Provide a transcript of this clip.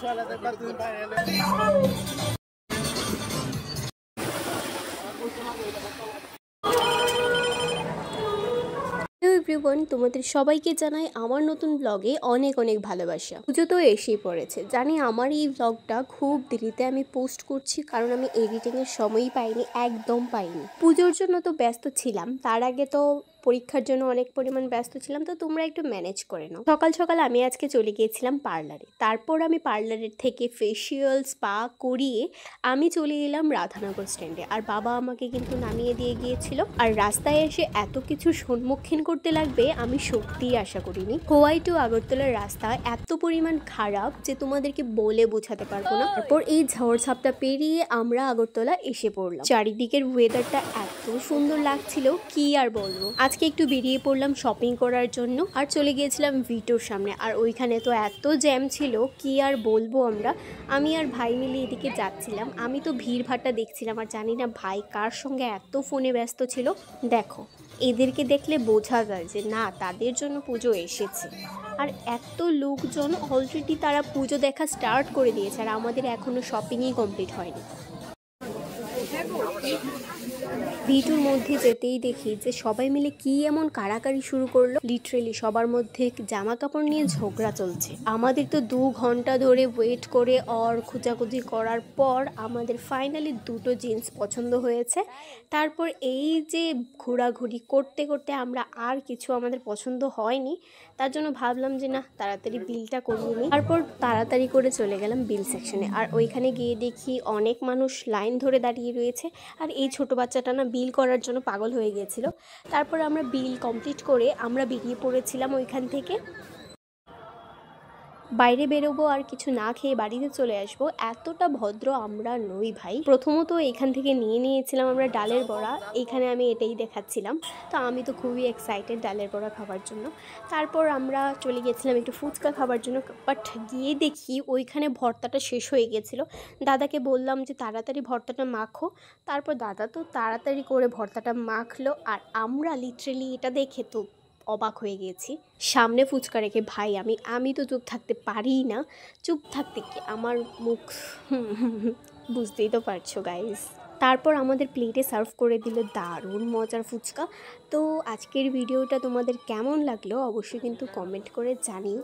Hello everyone, তোমাদের সবাইকে জানাই আমার নতুন ব্লগে অনেক অনেক ভালোবাসা। পুজো তো এসেই পড়েছে, জানি আমার এই ব্লগটা খুব দেরিতে আমি পোস্ট করছি, কারণ আমি এডিটিংয়ের সময়ই পাইনি, একদম পাইনি। পুজোর জন্য তো ব্যস্ত ছিলাম, তার আগে তো পরীক্ষার জন্য অনেক পরিমাণ ব্যস্ত ছিলাম, তো তোমরা একটু ম্যানেজ করে নাও। সকাল সকাল আমি আজকে চলে গিয়েছিলাম পার্লারে, তারপর আমি পার্লারের থেকে ফেসিয়াল স্পা করিয়ে আমি চলে এলাম রাধানগর স্ট্যান্ডে, আর বাবা আমাকে কিন্তু নামিয়ে দিয়ে গিয়েছিল। আর রাস্তায় এসে এত কিছু সম্মুখীন করতে লাগবে আমি সত্যিই আশা করিনি। খোয়াই টু আগরতলার রাস্তা এত পরিমাণ খারাপ যে তোমাদেরকে বলে বোঝাতে পারবো না। তারপর এই ঝড়ঝাপটা পেরিয়ে আমরা আগরতলা এসে পড়লাম। চারিদিকের ওয়েদারটা এত সুন্দর লাগছিল, কি আর বলবো। আজকে একটু বেরিয়ে পড়লাম শপিং করার জন্য, আর চলে গিয়েছিলাম ভিটোর সামনে, আর ওইখানে তো এত জ্যাম ছিল, কি আর বলবো। আমি আর ভাই মিলে এদিকে যাচ্ছিলাম, আমি তো ভিড় ভাট্টা দেখছিলাম, আর জানি না ভাই কার সঙ্গে এত ফোনে ব্যস্ত ছিল। দেখো, এদেরকে দেখলে বোঝা যায় যে না, তাদের জন্য পুজো এসেছে। আর এত লোকজন অলরেডি তারা পুজো দেখা স্টার্ট করে দিয়েছে, আর আমাদের এখনো শপিংই কমপ্লিট হয়নি। ভিটুর মধ্যে যেতেই দেখি যে সবাই মিলে কি এমন কাড়াকাড়ি শুরু করলো। লিটারেলি সবার মধ্যে জামা কাপড় নিয়ে ঝগড়া চলছে। আমাদের তো 2 ঘন্টা ধরে ওয়েট করে আর খোঁজাখুঁজি করার পর আমাদের ফাইনালি দুটো জিন্স পছন্দ হয়েছে। তারপর এই যে ঘোরাঘুরি করতে করতে আমরা আর কিছু আমাদের পছন্দ হয়নি, তার জন্য ভাবলাম যে না, তাড়াতাড়ি বিলটা করিয়ে নিই। তারপর তাড়াতাড়ি করে চলে গেলাম বিল সেকশনে, আর ওইখানে গিয়ে দেখি অনেক মানুষ লাইন ধরে দাঁড়িয়ে রয়েছে, আর এই ছোট বাচ্চাটা না বিল করার জন্য পাগল হয়ে গিয়েছিল। তারপর আমরা বিল কমপ্লিট করে আমরা বেরিয়ে পড়েছিলাম ওইখান থেকে। বাইরে বেরোবো আর কিছু না খেয়ে বাড়িতে চলে আসবো, এতটা ভদ্র আমরা নই ভাই। প্রথমত এখান থেকে নিয়েছিলাম আমরা ডালের বড়া, এখানে আমি এটাই দেখাচ্ছিলাম, তো আমি তো খুবই এক্সাইটেড ডালের বড়া খাবার জন্য। তারপর আমরা চলে গিয়েছিলাম একটু ফুচকা খাবার জন্য, বাট গিয়ে দেখি ওইখানে ভর্তাটা শেষ হয়ে গিয়েছিলো। দাদাকে বললাম যে তাড়াতাড়ি ভর্তাটা মাখো, তারপর দাদা তো তাড়াতাড়ি করে ভর্তাটা মাখলো, আর আমরা লিটারেলি এটা দেখে তো অবাক হয়ে গিয়েছি। সামনে ফুচকা রেখে ভাই আমি তো চুপ থাকতে পারি না, চুপ থাকতে কি আমার মুখ বুঝতেই তো পারছো গাইস। তারপর আমাদের প্লেটে সার্ভ করে দিল দারুণ মজার ফুচকা। তো আজকের ভিডিওটা তোমাদের কেমন লাগলো অবশ্যই কিন্তু কমেন্ট করে জানিও।